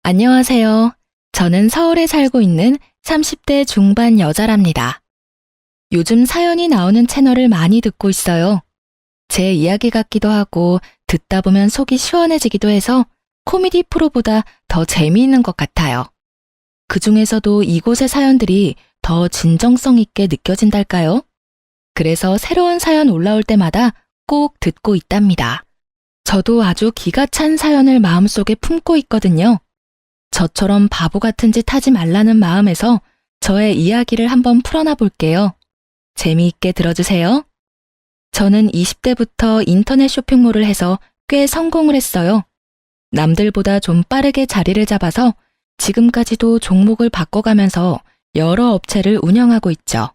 안녕하세요. 저는 서울에 살고 있는 30대 중반 여자랍니다. 요즘 사연이 나오는 채널을 많이 듣고 있어요. 제 이야기 같기도 하고 듣다 보면 속이 시원해지기도 해서 코미디 프로보다 더 재미있는 것 같아요. 그 중에서도 이곳의 사연들이 더 진정성 있게 느껴진달까요? 그래서 새로운 사연 올라올 때마다 꼭 듣고 있답니다. 저도 아주 기가 찬 사연을 마음속에 품고 있거든요. 저처럼 바보 같은 짓 하지 말라는 마음에서 저의 이야기를 한번 풀어놔 볼게요. 재미있게 들어주세요. 저는 20대부터 인터넷 쇼핑몰을 해서 꽤 성공을 했어요. 남들보다 좀 빠르게 자리를 잡아서 지금까지도 종목을 바꿔가면서 여러 업체를 운영하고 있죠.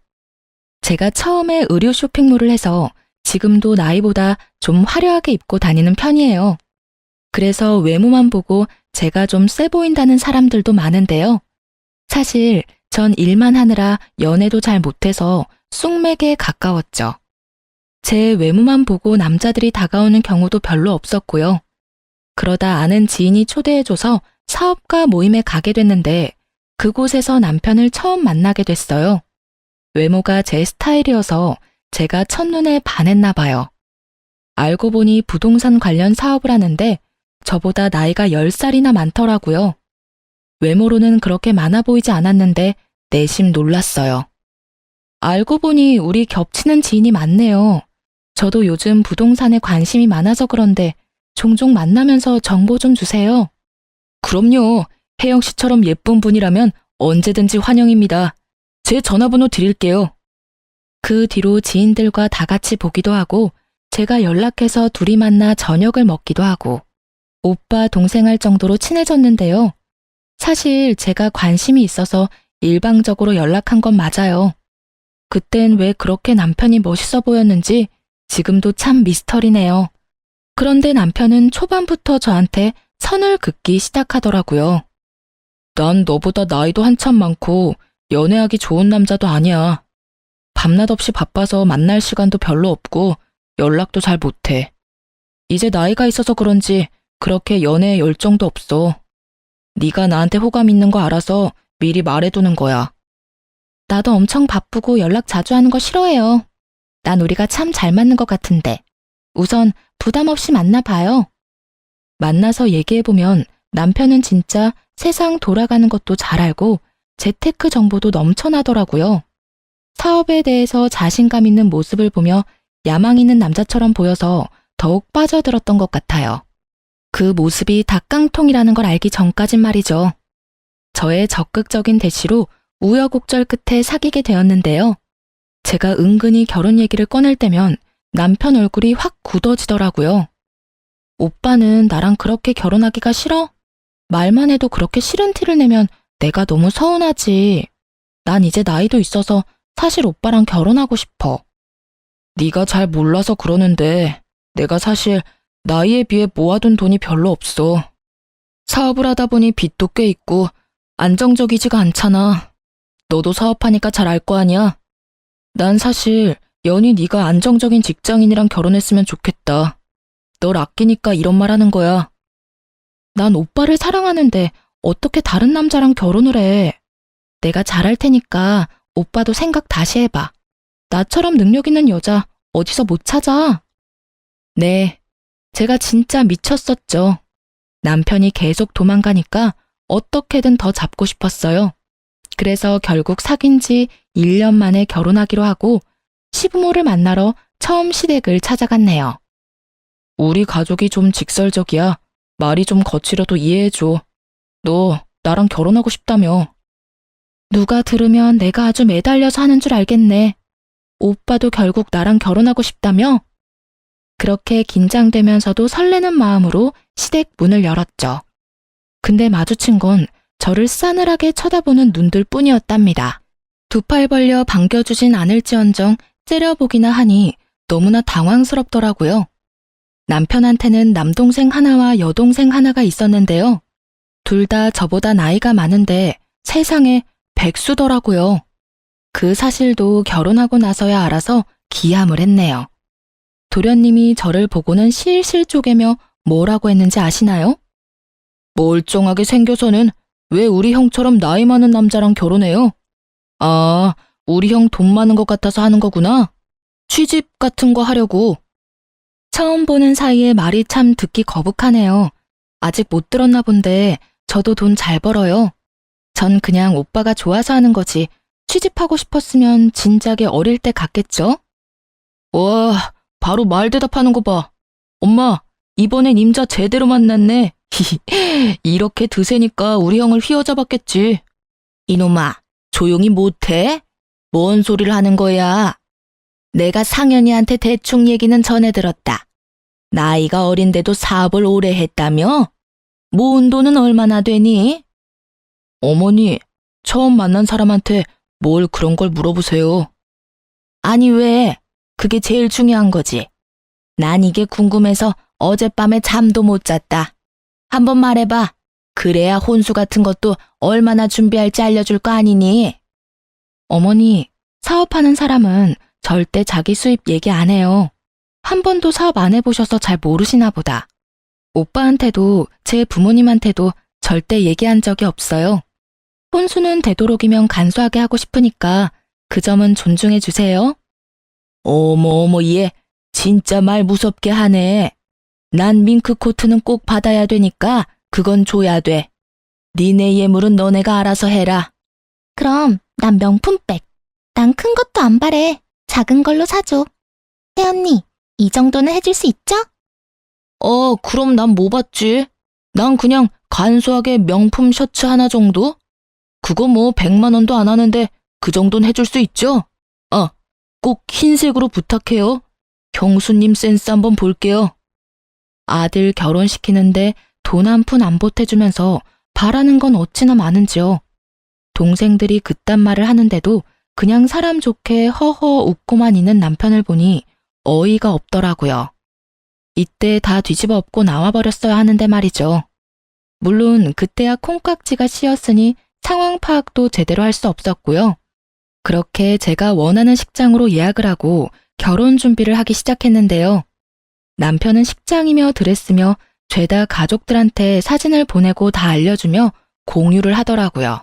제가 처음에 의류 쇼핑몰을 해서 지금도 나이보다 좀 화려하게 입고 다니는 편이에요. 그래서 외모만 보고 제가 좀 세 보인다는 사람들도 많은데요. 사실 전 일만 하느라 연애도 잘 못해서 쑥맥에 가까웠죠. 제 외모만 보고 남자들이 다가오는 경우도 별로 없었고요. 그러다 아는 지인이 초대해줘서 사업가 모임에 가게 됐는데 그곳에서 남편을 처음 만나게 됐어요. 외모가 제 스타일이어서 제가 첫눈에 반했나 봐요. 알고 보니 부동산 관련 사업을 하는데 저보다 나이가 10살이나 많더라고요. 외모로는 그렇게 많아 보이지 않았는데 내심 놀랐어요. 알고 보니 우리 겹치는 지인이 많네요. 저도 요즘 부동산에 관심이 많아서 그런데 종종 만나면서 정보 좀 주세요. 그럼요. 혜영 씨처럼 예쁜 분이라면 언제든지 환영입니다. 제 전화번호 드릴게요. 그 뒤로 지인들과 다 같이 보기도 하고 제가 연락해서 둘이 만나 저녁을 먹기도 하고 오빠 동생 할 정도로 친해졌는데요. 사실 제가 관심이 있어서 일방적으로 연락한 건 맞아요. 그땐 왜 그렇게 남편이 멋있어 보였는지 지금도 참 미스터리네요. 그런데 남편은 초반부터 저한테 선을 긋기 시작하더라고요. 난 너보다 나이도 한참 많고 연애하기 좋은 남자도 아니야. 밤낮 없이 바빠서 만날 시간도 별로 없고 연락도 잘 못해. 이제 나이가 있어서 그런지 그렇게 연애에 열정도 없어. 네가 나한테 호감 있는 거 알아서 미리 말해두는 거야. 나도 엄청 바쁘고 연락 자주 하는 거 싫어해요. 난 우리가 참 잘 맞는 것 같은데. 우선 부담 없이 만나봐요. 만나서 얘기해보면 남편은 진짜 세상 돌아가는 것도 잘 알고 재테크 정보도 넘쳐나더라고요. 사업에 대해서 자신감 있는 모습을 보며 야망 있는 남자처럼 보여서 더욱 빠져들었던 것 같아요. 그 모습이 닭깡통이라는 걸 알기 전까진 말이죠. 저의 적극적인 대시로 우여곡절 끝에 사귀게 되었는데요. 제가 은근히 결혼 얘기를 꺼낼 때면 남편 얼굴이 확 굳어지더라고요. 오빠는 나랑 그렇게 결혼하기가 싫어? 말만 해도 그렇게 싫은 티를 내면 내가 너무 서운하지. 난 이제 나이도 있어서 사실 오빠랑 결혼하고 싶어. 네가 잘 몰라서 그러는데 내가 사실 나이에 비해 모아둔 돈이 별로 없어. 사업을 하다 보니 빚도 꽤 있고 안정적이지가 않잖아. 너도 사업하니까 잘 알 거 아니야? 난 사실 연희 네가 안정적인 직장인이랑 결혼했으면 좋겠다. 널 아끼니까 이런 말 하는 거야. 난 오빠를 사랑하는데 어떻게 다른 남자랑 결혼을 해. 내가 잘할 테니까 오빠도 생각 다시 해봐. 나처럼 능력 있는 여자 어디서 못 찾아? 네, 제가 진짜 미쳤었죠. 남편이 계속 도망가니까 어떻게든 더 잡고 싶었어요. 그래서 결국 사귄 지 1년 만에 결혼하기로 하고 시부모를 만나러 처음 시댁을 찾아갔네요. 우리 가족이 좀 직설적이야. 말이 좀 거칠어도 이해해줘. 너 나랑 결혼하고 싶다며. 누가 들으면 내가 아주 매달려서 하는 줄 알겠네. 오빠도 결국 나랑 결혼하고 싶다며? 그렇게 긴장되면서도 설레는 마음으로 시댁 문을 열었죠. 근데 마주친 건 저를 싸늘하게 쳐다보는 눈들 뿐이었답니다. 두 팔 벌려 반겨주진 않을지언정 째려보기나 하니 너무나 당황스럽더라고요. 남편한테는 남동생 하나와 여동생 하나가 있었는데요. 둘 다 저보다 나이가 많은데 세상에 백수더라고요. 그 사실도 결혼하고 나서야 알아서 기함을 했네요. 도련님이 저를 보고는 실실 쪼개며 뭐라고 했는지 아시나요? 멀쩡하게 생겨서는 왜 우리 형처럼 나이 많은 남자랑 결혼해요? 아, 우리 형 돈 많은 것 같아서 하는 거구나. 취집 같은 거 하려고. 처음 보는 사이에 말이 참 듣기 거북하네요. 아직 못 들었나 본데 저도 돈 잘 벌어요. 전 그냥 오빠가 좋아서 하는 거지. 취집하고 싶었으면 진작에 어릴 때 갔겠죠? 와, 바로 말 대답하는 거 봐. 엄마, 이번엔 임자 제대로 만났네. 이렇게 드세니까 우리 형을 휘어잡았겠지. 이놈아, 조용히 못해? 뭔 소리를 하는 거야? 내가 상현이한테 대충 얘기는 전해 들었다. 나이가 어린데도 사업을 오래 했다며? 모은 돈은 얼마나 되니? 어머니, 처음 만난 사람한테 뭘 그런 걸 물어보세요. 아니 왜? 그게 제일 중요한 거지. 난 이게 궁금해서 어젯밤에 잠도 못 잤다. 한번 말해봐. 그래야 혼수 같은 것도 얼마나 준비할지 알려줄 거 아니니? 어머니, 사업하는 사람은 절대 자기 수입 얘기 안 해요. 한 번도 사업 안 해보셔서 잘 모르시나 보다. 오빠한테도 제 부모님한테도 절대 얘기한 적이 없어요. 혼수는 되도록이면 간소하게 하고 싶으니까 그 점은 존중해 주세요. 어머 얘 진짜 말 무섭게 하네. 난 밍크 코트는 꼭 받아야 되니까 그건 줘야 돼. 니네 예물은 너네가 알아서 해라. 그럼 난 명품백. 난 큰 것도 안 바래. 작은 걸로 사줘. 혜언니, 이 정도는 해줄 수 있죠? 그럼 난 뭐 받지? 난 그냥 간소하게 명품 셔츠 하나 정도? 그거 뭐 100만 원도 안 하는데 그 정도는 해줄 수 있죠? 꼭 흰색으로 부탁해요. 경수님 센스 한번 볼게요. 아들 결혼시키는데 돈 한 푼 안 보태주면서 바라는 건 어찌나 많은지요. 동생들이 그딴 말을 하는데도 그냥 사람 좋게 허허 웃고만 있는 남편을 보니 어이가 없더라고요. 이때 다 뒤집어 엎고 나와버렸어야 하는데 말이죠. 물론 그때야 콩깍지가 씌었으니 상황 파악도 제대로 할 수 없었고요. 그렇게 제가 원하는 식장으로 예약을 하고 결혼 준비를 하기 시작했는데요. 남편은 식장이며 드레스며 죄다 가족들한테 사진을 보내고 다 알려주며 공유를 하더라고요.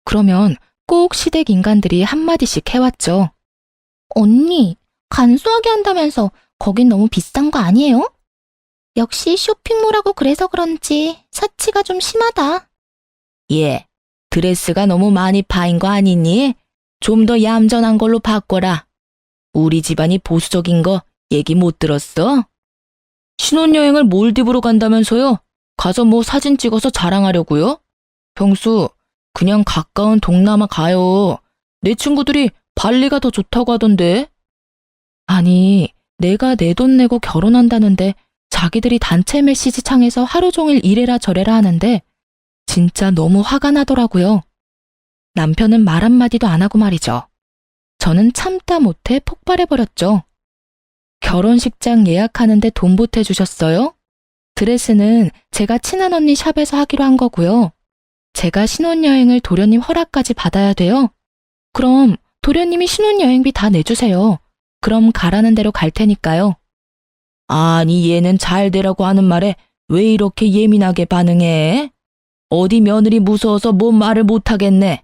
그러면 꼭 시댁 인간들이 한마디씩 해왔죠. 언니, 간소하게 한다면서 거긴 너무 비싼 거 아니에요? 역시 쇼핑몰하고 그래서 그런지 사치가 좀 심하다. 예, 드레스가 너무 많이 파인 거 아니니? 좀 더 얌전한 걸로 바꿔라. 우리 집안이 보수적인 거 얘기 못 들었어? 신혼여행을 몰디브로 간다면서요? 가서 뭐 사진 찍어서 자랑하려고요? 병수, 그냥 가까운 동남아 가요. 내 친구들이 발리가 더 좋다고 하던데. 아니, 내가 내 돈 내고 결혼한다는데 자기들이 단체 메시지 창에서 하루 종일 이래라 저래라 하는데 진짜 너무 화가 나더라고요. 남편은 말 한마디도 안 하고 말이죠. 저는 참다 못해 폭발해버렸죠. 결혼식장 예약하는데 돈 보태주셨어요? 드레스는 제가 친한 언니 샵에서 하기로 한 거고요. 제가 신혼여행을 도련님 허락까지 받아야 돼요? 그럼 도련님이 신혼여행비 다 내주세요. 그럼 가라는 대로 갈 테니까요. 아니 얘는 잘 되라고 하는 말에 왜 이렇게 예민하게 반응해? 어디 며느리 무서워서 뭔 말을 못하겠네.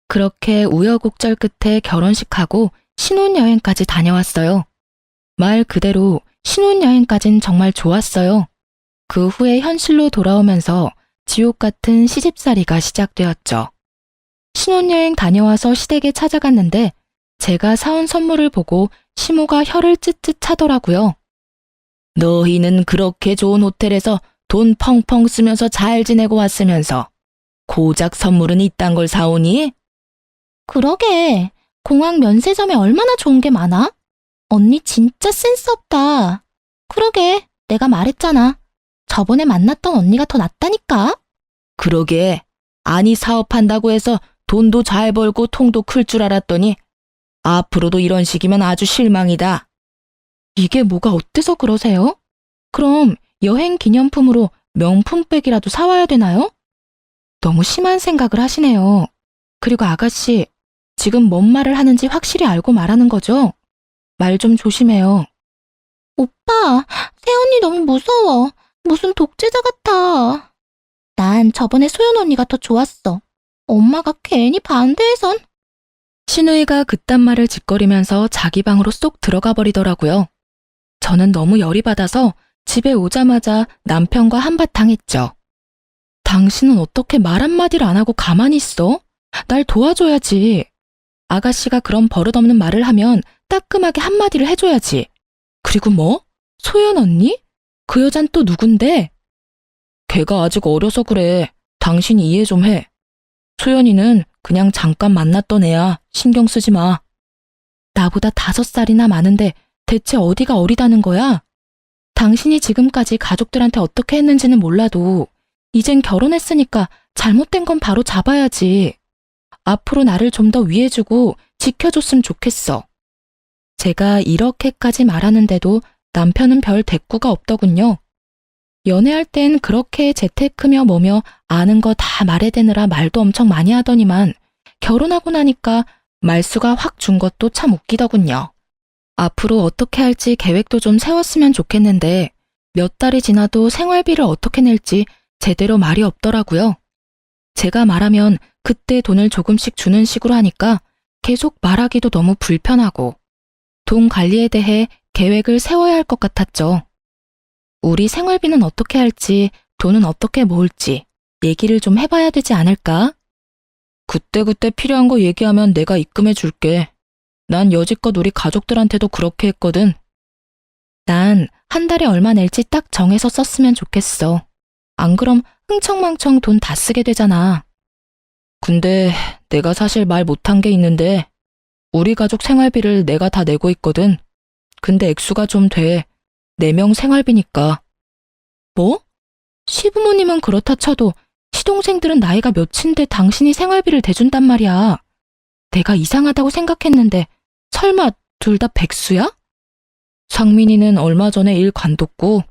그렇게 우여곡절 끝에 결혼식하고 신혼여행까지 다녀왔어요. 말 그대로 신혼여행까진 정말 좋았어요. 그 후에 현실로 돌아오면서 지옥 같은 시집살이가 시작되었죠. 신혼여행 다녀와서 시댁에 찾아갔는데 제가 사온 선물을 보고 시모가 혀를 쯧쯧 차더라고요. 너희는 그렇게 좋은 호텔에서 돈 펑펑 쓰면서 잘 지내고 왔으면서 고작 선물은 이딴 걸 사오니? 그러게, 공항 면세점에 얼마나 좋은 게 많아? 언니 진짜 센스 없다. 그러게, 내가 말했잖아. 저번에 만났던 언니가 더 낫다니까? 그러게, 아니 사업한다고 해서 돈도 잘 벌고 통도 클 줄 알았더니 앞으로도 이런 식이면 아주 실망이다. 이게 뭐가 어때서 그러세요? 그럼 여행 기념품으로 명품백이라도 사와야 되나요? 너무 심한 생각을 하시네요. 그리고 아가씨, 지금 뭔 말을 하는지 확실히 알고 말하는 거죠? 말 좀 조심해요. 오빠, 새언니 너무 무서워. 무슨 독재자 같아. 난 저번에 소연 언니가 더 좋았어. 엄마가 괜히 반대해선. 신우이가 그딴 말을 짓거리면서 자기 방으로 쏙 들어가 버리더라고요. 저는 너무 열이 받아서 집에 오자마자 남편과 한바탕 했죠. 당신은 어떻게 말 한마디를 안 하고 가만히 있어? 날 도와줘야지. 아가씨가 그런 버릇없는 말을 하면 따끔하게 한마디를 해줘야지. 그리고 뭐? 소연 언니? 그 여잔 또 누군데? 걔가 아직 어려서 그래. 당신이 이해 좀 해. 소연이는 그냥 잠깐 만났던 애야. 신경 쓰지 마. 나보다 5살이나 많은데 대체 어디가 어리다는 거야? 당신이 지금까지 가족들한테 어떻게 했는지는 몰라도 이젠 결혼했으니까 잘못된 건 바로 잡아야지. 앞으로 나를 좀 더 위해주고 지켜줬으면 좋겠어. 제가 이렇게까지 말하는데도 남편은 별 대꾸가 없더군요. 연애할 땐 그렇게 재테크며 뭐며 아는 거 다 말해대느라 말도 엄청 많이 하더니만 결혼하고 나니까 말수가 확 준 것도 참 웃기더군요. 앞으로 어떻게 할지 계획도 좀 세웠으면 좋겠는데 몇 달이 지나도 생활비를 어떻게 낼지 제대로 말이 없더라고요. 제가 말하면 그때 돈을 조금씩 주는 식으로 하니까 계속 말하기도 너무 불편하고 돈 관리에 대해 계획을 세워야 할 것 같았죠. 우리 생활비는 어떻게 할지, 돈은 어떻게 모을지 얘기를 좀 해봐야 되지 않을까? 그때그때 필요한 거 얘기하면 내가 입금해 줄게. 난 여지껏 우리 가족들한테도 그렇게 했거든. 난 한 달에 얼마 낼지 딱 정해서 썼으면 좋겠어. 안 그럼 흥청망청 돈 다 쓰게 되잖아. 근데 내가 사실 말 못한 게 있는데 우리 가족 생활비를 내가 다 내고 있거든. 근데 액수가 좀 돼. 4명 생활비니까. 뭐? 시부모님은 그렇다 쳐도 시동생들은 나이가 몇인데 당신이 생활비를 대준단 말이야. 내가 이상하다고 생각했는데 설마 둘 다 백수야? 상민이는 얼마 전에 일 관뒀고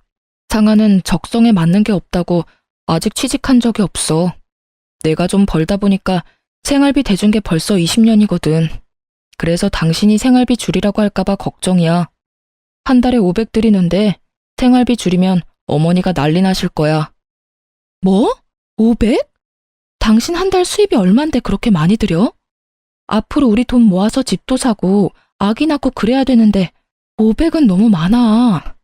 상아는 적성에 맞는 게 없다고 아직 취직한 적이 없어. 내가 좀 벌다 보니까 생활비 대준 게 벌써 20년이거든. 그래서 당신이 생활비 줄이라고 할까봐 걱정이야. 한 달에 500 드리는데 생활비 줄이면 어머니가 난리 나실 거야. 뭐? 500? 당신 한 달 수입이 얼만데 그렇게 많이 들여? 앞으로 우리 돈 모아서 집도 사고 아기 낳고 그래야 되는데 500은 너무 많아.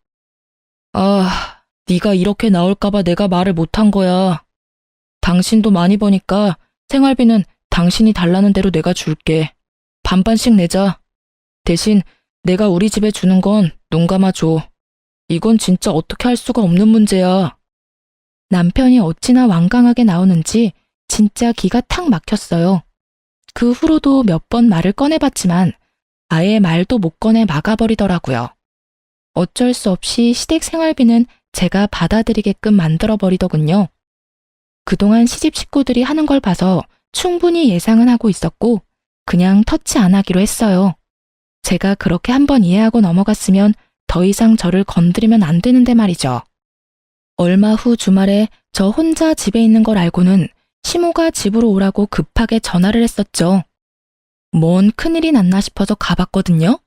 아, 네가 이렇게 나올까봐 내가 말을 못한 거야. 당신도 많이 버니까 생활비는 당신이 달라는 대로 내가 줄게. 반반씩 내자. 대신 내가 우리 집에 주는 건 눈 감아줘. 이건 진짜 어떻게 할 수가 없는 문제야. 남편이 어찌나 완강하게 나오는지 진짜 기가 탁 막혔어요. 그 후로도 몇 번 말을 꺼내봤지만 아예 말도 못 꺼내 막아버리더라고요. 어쩔 수 없이 시댁 생활비는 제가 받아들이게끔 만들어버리더군요. 그동안 시집 식구들이 하는 걸 봐서 충분히 예상은 하고 있었고 그냥 터치 안 하기로 했어요. 제가 그렇게 한번 이해하고 넘어갔으면 더 이상 저를 건드리면 안 되는데 말이죠. 얼마 후 주말에 저 혼자 집에 있는 걸 알고는 시모가 집으로 오라고 급하게 전화를 했었죠. 뭔 큰일이 났나 싶어서 가봤거든요.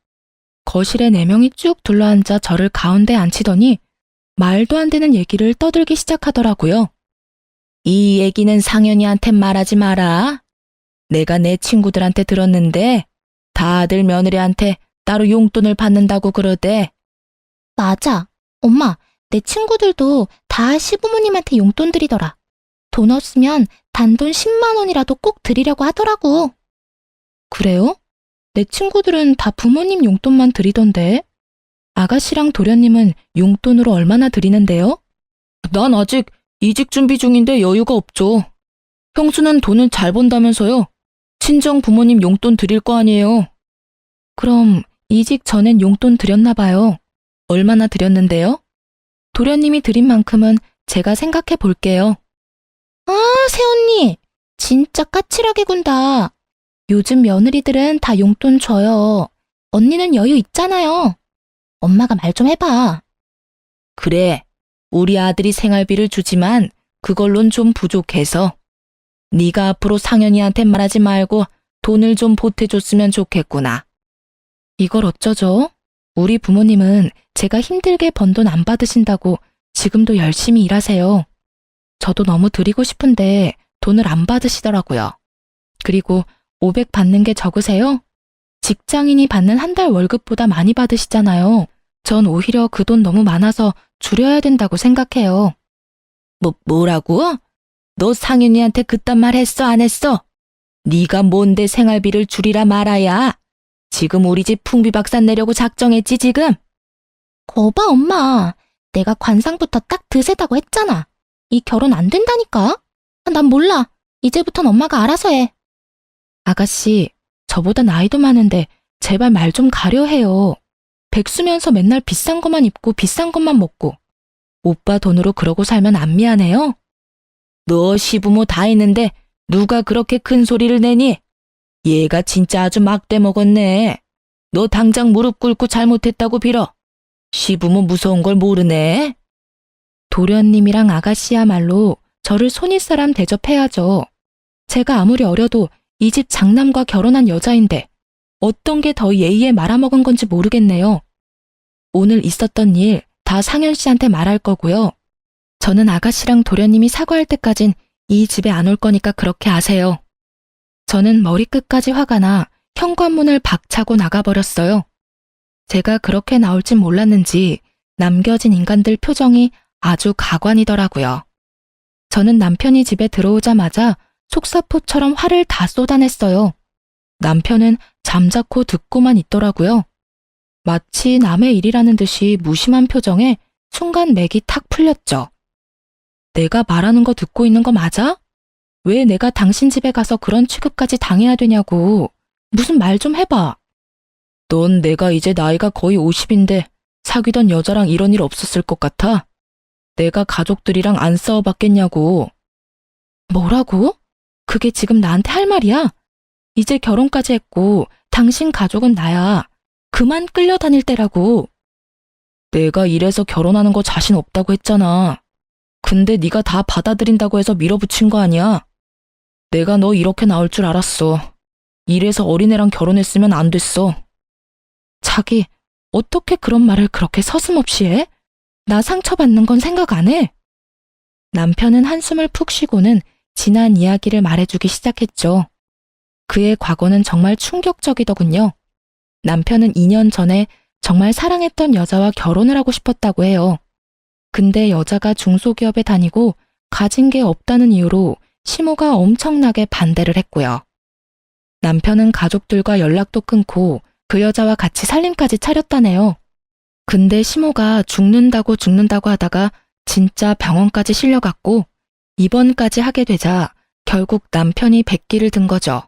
거실에 4명이 쭉 둘러앉아 저를 가운데 앉히더니 말도 안 되는 얘기를 떠들기 시작하더라고요. 이 얘기는 상현이한테 말하지 마라. 내가 내 친구들한테 들었는데 다들 며느리한테 따로 용돈을 받는다고 그러대. 맞아. 엄마, 내 친구들도 다 시부모님한테 용돈 드리더라. 돈 없으면 단돈 10만 원이라도 꼭 드리려고 하더라고. 그래요? 내 친구들은 다 부모님 용돈만 드리던데. 아가씨랑 도련님은 용돈으로 얼마나 드리는데요? 난 아직 이직 준비 중인데 여유가 없죠. 형수는 돈을 잘 번다면서요. 친정 부모님 용돈 드릴 거 아니에요. 그럼 이직 전엔 용돈 드렸나 봐요. 얼마나 드렸는데요? 도련님이 드린 만큼은 제가 생각해 볼게요. 아, 새언니. 진짜 까칠하게 군다. 요즘 며느리들은 다 용돈 줘요. 언니는 여유 있잖아요. 엄마가 말 좀 해봐. 그래, 우리 아들이 생활비를 주지만 그걸론 좀 부족해서. 네가 앞으로 상현이한테 말하지 말고 돈을 좀 보태줬으면 좋겠구나. 이걸 어쩌죠? 우리 부모님은 제가 힘들게 번 돈 안 받으신다고 지금도 열심히 일하세요. 저도 너무 드리고 싶은데 돈을 안 받으시더라고요. 그리고 500 받는 게 적으세요? 직장인이 받는 한 달 월급보다 많이 받으시잖아요. 전 오히려 그 돈 너무 많아서 줄여야 된다고 생각해요. 뭐라고? 너 상윤이한테 그딴 말 했어, 안 했어? 네가 뭔데 생활비를 줄이라 말아야? 지금 우리 집 풍비박산 내려고 작정했지, 지금? 거봐, 엄마. 내가 관상부터 딱 드세다고 했잖아. 이 결혼 안 된다니까? 난 몰라. 이제부턴 엄마가 알아서 해. 아가씨, 저보다 나이도 많은데 제발 말 좀 가려해요. 백수면서 맨날 비싼 것만 입고 비싼 것만 먹고. 오빠 돈으로 그러고 살면 안 미안해요? 너 시부모 다 있는데 누가 그렇게 큰 소리를 내니? 얘가 진짜 아주 막대 먹었네. 너 당장 무릎 꿇고 잘못했다고 빌어. 시부모 무서운 걸 모르네. 도련님이랑 아가씨야말로 저를 손윗사람 대접해야죠. 제가 아무리 어려도 이 집 장남과 결혼한 여자인데 어떤 게 더 예의에 말아먹은 건지 모르겠네요. 오늘 있었던 일 다 상현 씨한테 말할 거고요. 저는 아가씨랑 도련님이 사과할 때까진 이 집에 안 올 거니까 그렇게 아세요. 저는 머리끝까지 화가 나 현관문을 박차고 나가버렸어요. 제가 그렇게 나올 진 몰랐는지 남겨진 인간들 표정이 아주 가관이더라고요. 저는 남편이 집에 들어오자마자 속사포처럼 화를 다 쏟아냈어요. 남편은 잠자코 듣고만 있더라고요. 마치 남의 일이라는 듯이 무심한 표정에 순간 맥이 탁 풀렸죠. 내가 말하는 거 듣고 있는 거 맞아? 왜 내가 당신 집에 가서 그런 취급까지 당해야 되냐고. 무슨 말 좀 해봐. 넌 내가 이제 나이가 거의 50인데 사귀던 여자랑 이런 일 없었을 것 같아? 내가 가족들이랑 안 싸워봤겠냐고. 뭐라고? 그게 지금 나한테 할 말이야? 이제 결혼까지 했고 당신 가족은 나야. 그만 끌려다닐 때라고. 내가 이래서 결혼하는 거 자신 없다고 했잖아. 근데 네가 다 받아들인다고 해서 밀어붙인 거 아니야? 내가 너 이렇게 나올 줄 알았어. 이래서 어린애랑 결혼했으면 안 됐어. 자기, 어떻게 그런 말을 그렇게 서슴없이 해? 나 상처받는 건 생각 안 해? 남편은 한숨을 푹 쉬고는 지난 이야기를 말해주기 시작했죠. 그의 과거는 정말 충격적이더군요. 남편은 2년 전에 정말 사랑했던 여자와 결혼을 하고 싶었다고 해요. 근데 여자가 중소기업에 다니고 가진 게 없다는 이유로 시모가 엄청나게 반대를 했고요. 남편은 가족들과 연락도 끊고 그 여자와 같이 살림까지 차렸다네요. 근데 시모가 죽는다고 하다가 진짜 병원까지 실려갔고 입원까지 하게 되자 결국 남편이 백기를 든 거죠.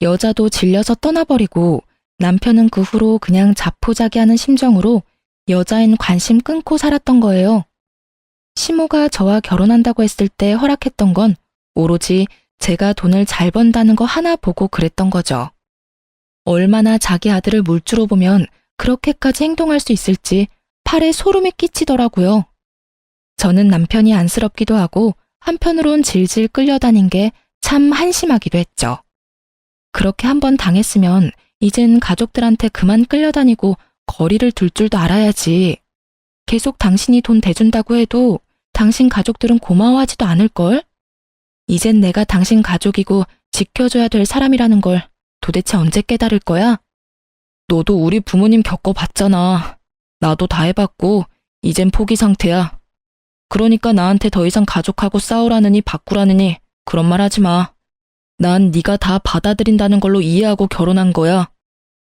여자도 질려서 떠나버리고 남편은 그 후로 그냥 자포자기하는 심정으로 여자인 관심 끊고 살았던 거예요. 시모가 저와 결혼한다고 했을 때 허락했던 건 오로지 제가 돈을 잘 번다는 거 하나 보고 그랬던 거죠. 얼마나 자기 아들을 물주로 보면 그렇게까지 행동할 수 있을지 팔에 소름이 끼치더라고요. 저는 남편이 안쓰럽기도 하고 한편으론 질질 끌려다닌 게 참 한심하기도 했죠. 그렇게 한번 당했으면 이젠 가족들한테 그만 끌려다니고 거리를 둘 줄도 알아야지. 계속 당신이 돈 대준다고 해도 당신 가족들은 고마워하지도 않을걸? 이젠 내가 당신 가족이고 지켜줘야 될 사람이라는 걸 도대체 언제 깨달을 거야? 너도 우리 부모님 겪어봤잖아. 나도 다 해봤고 이젠 포기 상태야. 그러니까 나한테 더 이상 가족하고 싸우라느니 바꾸라느니 그런 말 하지 마. 난 네가 다 받아들인다는 걸로 이해하고 결혼한 거야.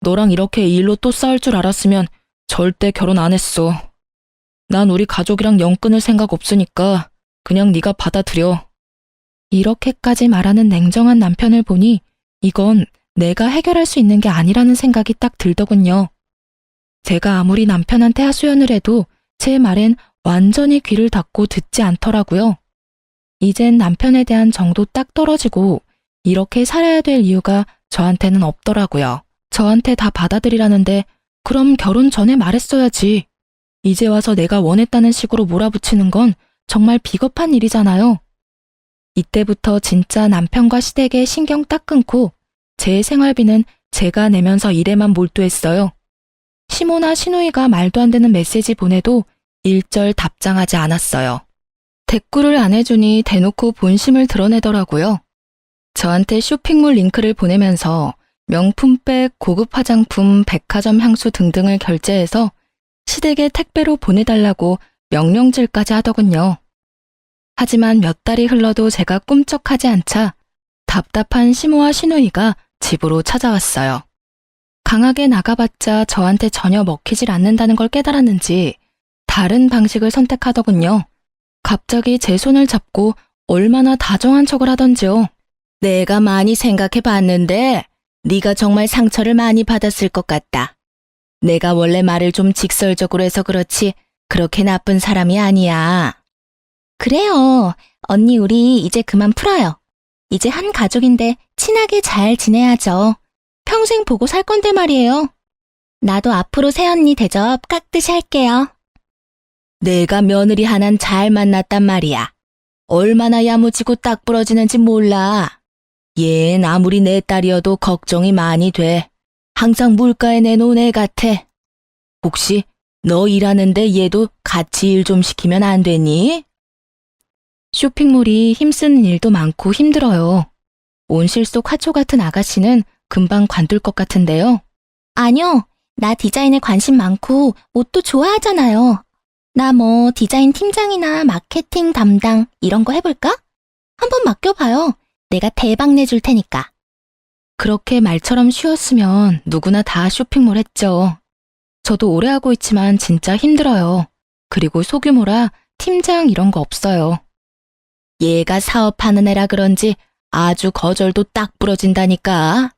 너랑 이렇게 이 일로 또 싸울 줄 알았으면 절대 결혼 안 했어. 난 우리 가족이랑 영 끊을 생각 없으니까 그냥 네가 받아들여. 이렇게까지 말하는 냉정한 남편을 보니 이건 내가 해결할 수 있는 게 아니라는 생각이 딱 들더군요. 제가 아무리 남편한테 하소연을 해도 제 말엔 완전히 귀를 닫고 듣지 않더라고요. 이젠 남편에 대한 정도 딱 떨어지고 이렇게 살아야 될 이유가 저한테는 없더라고요. 저한테 다 받아들이라는데 그럼 결혼 전에 말했어야지. 이제 와서 내가 원했다는 식으로 몰아붙이는 건 정말 비겁한 일이잖아요. 이때부터 진짜 남편과 시댁에 신경 딱 끊고 제 생활비는 제가 내면서 일에만 몰두했어요. 시모나 시누이가 말도 안 되는 메시지 보내도 일절 답장하지 않았어요. 대꾸를 안 해주니 대놓고 본심을 드러내더라고요. 저한테 쇼핑몰 링크를 보내면서 명품백, 고급 화장품, 백화점 향수 등등을 결제해서 시댁에 택배로 보내달라고 명령질까지 하더군요. 하지만 몇 달이 흘러도 제가 꿈쩍하지 않자 답답한 시모와 시누이가 집으로 찾아왔어요. 강하게 나가봤자 저한테 전혀 먹히질 않는다는 걸 깨달았는지 다른 방식을 선택하더군요. 갑자기 제 손을 잡고 얼마나 다정한 척을 하던지요. 내가 많이 생각해봤는데 네가 정말 상처를 많이 받았을 것 같다. 내가 원래 말을 좀 직설적으로 해서 그렇지 그렇게 나쁜 사람이 아니야. 그래요. 언니, 우리 이제 그만 풀어요. 이제 한 가족인데 친하게 잘 지내야죠. 평생 보고 살 건데 말이에요. 나도 앞으로 새언니 대접 깍듯이 할게요. 내가 며느리 하나는 잘 만났단 말이야. 얼마나 야무지고 딱 부러지는지 몰라. 얜 아무리 내 딸이어도 걱정이 많이 돼. 항상 물가에 내놓은 애 같아. 혹시 너 일하는데 얘도 같이 일 좀 시키면 안 되니? 쇼핑몰이 힘쓰는 일도 많고 힘들어요. 온실 속 화초 같은 아가씨는 금방 관둘 것 같은데요. 아니요. 나 디자인에 관심 많고 옷도 좋아하잖아요. 나 뭐 디자인 팀장이나 마케팅 담당 이런 거 해볼까? 한번 맡겨봐요. 내가 대박 내줄 테니까. 그렇게 말처럼 쉬웠으면 누구나 다 쇼핑몰 했죠. 저도 오래 하고 있지만 진짜 힘들어요. 그리고 소규모라 팀장 이런 거 없어요. 얘가 사업하는 애라 그런지 아주 거절도 딱 부러진다니까.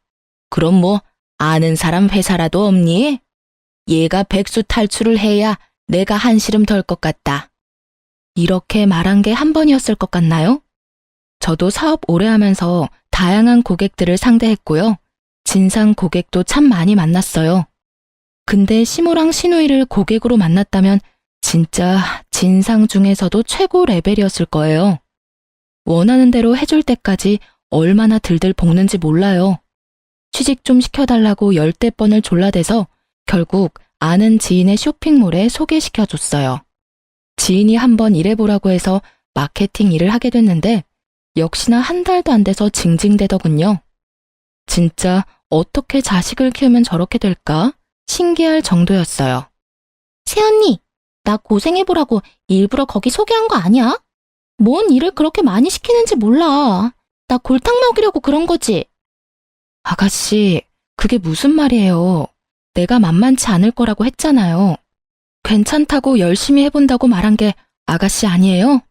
그럼 뭐 아는 사람 회사라도 없니? 얘가 백수 탈출을 해야 내가 한시름 덜 것 같다. 이렇게 말한 게 한 번이었을 것 같나요? 저도 사업 오래 하면서 다양한 고객들을 상대했고요. 진상 고객도 참 많이 만났어요. 근데 시모랑 시누이를 고객으로 만났다면 진짜 진상 중에서도 최고 레벨이었을 거예요. 원하는 대로 해줄 때까지 얼마나 들들 볶는지 몰라요. 취직 좀 시켜달라고 10대 번을 졸라대서 결국 아는 지인의 쇼핑몰에 소개시켜줬어요. 지인이 한번 일해보라고 해서 마케팅 일을 하게 됐는데 역시나 한 달도 안 돼서 징징대더군요. 진짜 어떻게 자식을 키우면 저렇게 될까? 신기할 정도였어요. 새언니, 나 고생해보라고 일부러 거기 소개한 거 아니야? 뭔 일을 그렇게 많이 시키는지 몰라. 나 골탕 먹이려고 그런 거지. 아가씨, 그게 무슨 말이에요. 내가 만만치 않을 거라고 했잖아요. 괜찮다고 열심히 해본다고 말한 게 아가씨 아니에요?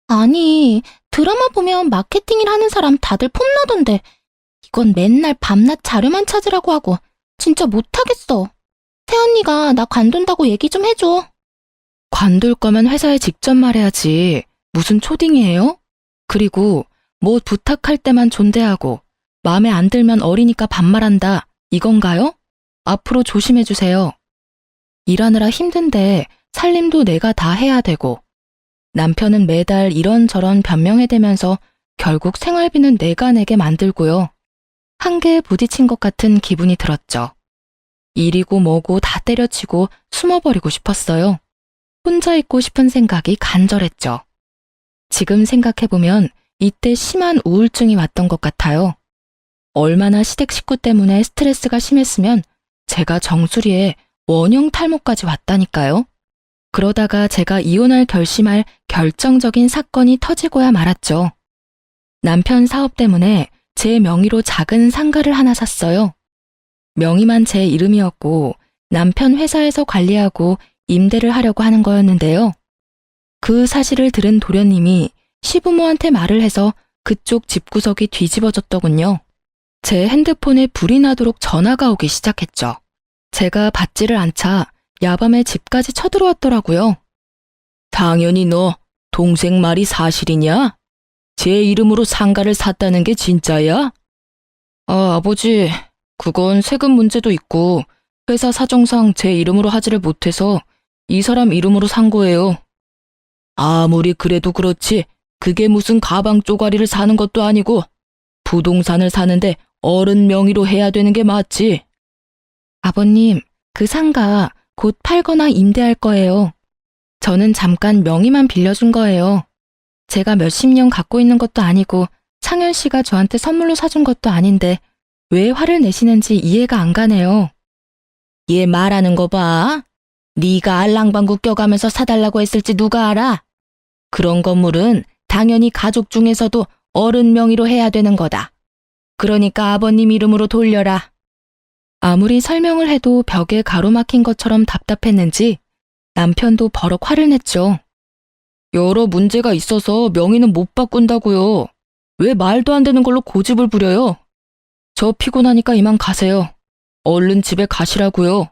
아니, 드라마 보면 마케팅 일 하는 사람 다들 폼나던데 이건 맨날 밤낮 자료만 찾으라고 하고 진짜 못하겠어. 새언니가 나 관둔다고 얘기 좀 해줘. 관둘 거면 회사에 직접 말해야지. 무슨 초딩이에요? 그리고 뭐 부탁할 때만 존대하고 마음에 안 들면 어리니까 반말한다. 이건가요? 앞으로 조심해주세요. 일하느라 힘든데 살림도 내가 다 해야 되고 남편은 매달 이런저런 변명해대면서 결국 생활비는 내가 내게 만들고요. 한계에 부딪힌 것 같은 기분이 들었죠. 일이고 뭐고 다 때려치고 숨어버리고 싶었어요. 혼자 있고 싶은 생각이 간절했죠. 지금 생각해보면 이때 심한 우울증이 왔던 것 같아요. 얼마나 시댁 식구 때문에 스트레스가 심했으면 제가 정수리에 원형 탈모까지 왔다니까요. 그러다가 제가 이혼할 결심할 결정적인 사건이 터지고야 말았죠. 남편 사업 때문에 제 명의로 작은 상가를 하나 샀어요. 명의만 제 이름이었고 남편 회사에서 관리하고 임대를 하려고 하는 거였는데요. 그 사실을 들은 도련님이 시부모한테 말을 해서 그쪽 집구석이 뒤집어졌더군요. 제 핸드폰에 불이 나도록 전화가 오기 시작했죠. 제가 받지를 않자 야밤에 집까지 쳐들어왔더라고요. 당연히 너 동생 말이 사실이냐? 제 이름으로 상가를 샀다는 게 진짜야? 아버지, 그건 세금 문제도 있고 회사 사정상 제 이름으로 하지를 못해서 이 사람 이름으로 산 거예요. 아무리 그래도 그렇지 그게 무슨 가방 쪼가리를 사는 것도 아니고 부동산을 사는데 어른 명의로 해야 되는 게 맞지. 아버님, 그 상가 곧 팔거나 임대할 거예요. 저는 잠깐 명의만 빌려준 거예요. 제가 몇십 년 갖고 있는 것도 아니고 창현 씨가 저한테 선물로 사준 것도 아닌데 왜 화를 내시는지 이해가 안 가네요. 얘 말하는 거 봐. 네가 알랑방구 껴가면서 사달라고 했을지 누가 알아? 그런 건물은 당연히 가족 중에서도 어른 명의로 해야 되는 거다. 그러니까 아버님 이름으로 돌려라. 아무리 설명을 해도 벽에 가로막힌 것처럼 답답했는지 남편도 버럭 화를 냈죠. 여러 문제가 있어서 명의는 못 바꾼다고요. 왜 말도 안 되는 걸로 고집을 부려요? 저 피곤하니까 이만 가세요. 얼른 집에 가시라고요.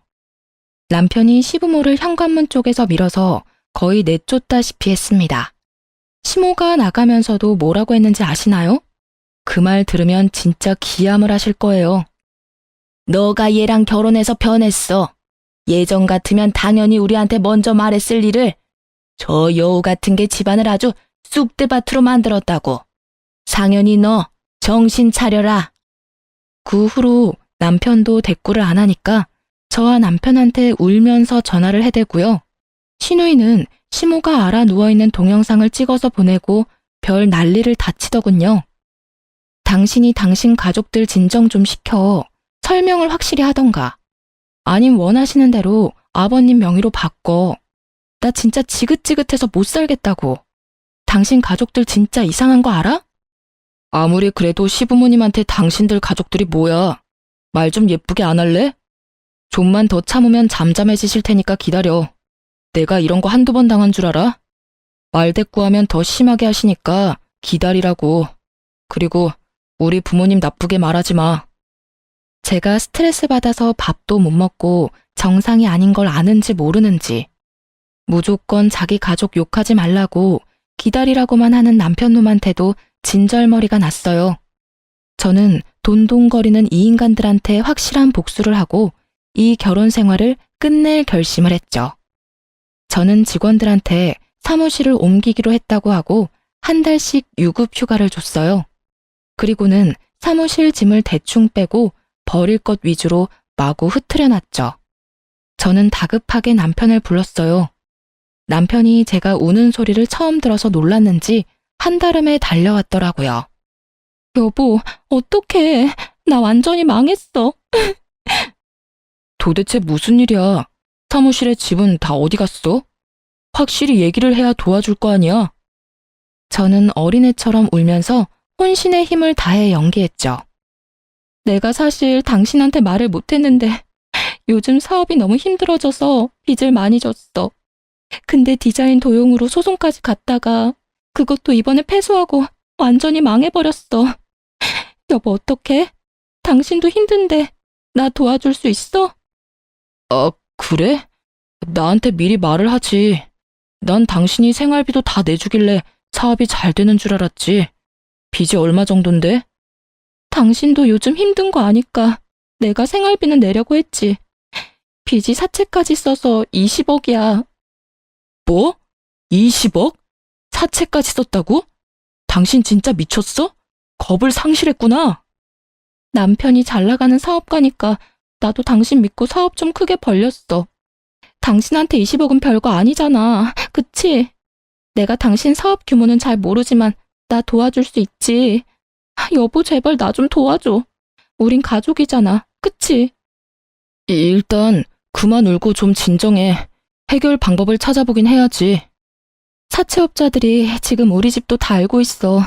남편이 시부모를 현관문 쪽에서 밀어서 거의 내쫓다시피 했습니다. 시모가 나가면서도 뭐라고 했는지 아시나요? 그 말 들으면 진짜 기함을 하실 거예요. 너가 얘랑 결혼해서 변했어. 예전 같으면 당연히 우리한테 먼저 말했을 일을 저 여우 같은 게 집안을 아주 쑥대밭으로 만들었다고. 상현이 너 정신 차려라. 그 후로 남편도 대꾸를 안 하니까 저와 남편한테 울면서 전화를 해대고요. 시누이는 시모가 알아 누워있는 동영상을 찍어서 보내고 별 난리를 다 치더군요. 당신이 당신 가족들 진정 좀 시켜 설명을 확실히 하던가. 아님 원하시는 대로 아버님 명의로 바꿔. 나 진짜 지긋지긋해서 못 살겠다고. 당신 가족들 진짜 이상한 거 알아? 아무리 그래도 시부모님한테 당신들 가족들이 뭐야. 말 좀 예쁘게 안 할래? 좀만 더 참으면 잠잠해지실 테니까 기다려. 내가 이런 거 한두 번 당한 줄 알아? 말대꾸하면 더 심하게 하시니까 기다리라고. 그리고 우리 부모님 나쁘게 말하지 마. 제가 스트레스 받아서 밥도 못 먹고 정상이 아닌 걸 아는지 모르는지 무조건 자기 가족 욕하지 말라고 기다리라고만 하는 남편놈한테도 진절머리가 났어요. 저는 돈동거리는 이 인간들한테 확실한 복수를 하고 이 결혼 생활을 끝낼 결심을 했죠. 저는 직원들한테 사무실을 옮기기로 했다고 하고 한 달씩 유급 휴가를 줬어요. 그리고는 사무실 짐을 대충 빼고 버릴 것 위주로 마구 흐트려놨죠. 저는 다급하게 남편을 불렀어요. 남편이 제가 우는 소리를 처음 들어서 놀랐는지 한달음에 달려왔더라고요. 여보, 어떡해. 나 완전히 망했어. 도대체 무슨 일이야? 사무실에 집은 다 어디 갔어? 확실히 얘기를 해야 도와줄 거 아니야? 저는 어린애처럼 울면서 혼신의 힘을 다해 연기했죠. 내가 사실 당신한테 말을 못했는데 요즘 사업이 너무 힘들어져서 빚을 많이 졌어. 근데 디자인 도용으로 소송까지 갔다가 그것도 이번에 패소하고 완전히 망해버렸어. 여보 어떡해? 당신도 힘든데 나 도와줄 수 있어? 그래? 나한테 미리 말을 하지. 난 당신이 생활비도 다 내주길래 사업이 잘 되는 줄 알았지. 빚이 얼마 정도인데? 당신도 요즘 힘든 거 아니까 내가 생활비는 내려고 했지. 빚이 사채까지 써서 20억이야. 뭐? 20억? 사채까지 썼다고? 당신 진짜 미쳤어? 겁을 상실했구나. 남편이 잘 나가는 사업가니까 나도 당신 믿고 사업 좀 크게 벌렸어. 당신한테 20억은 별거 아니잖아. 그치? 내가 당신 사업 규모는 잘 모르지만 나 도와줄 수 있지. 여보 제발 나 좀 도와줘. 우린 가족이잖아. 그치? 일단 그만 울고 좀 진정해. 해결 방법을 찾아보긴 해야지. 사채업자들이 지금 우리 집도 다 알고 있어.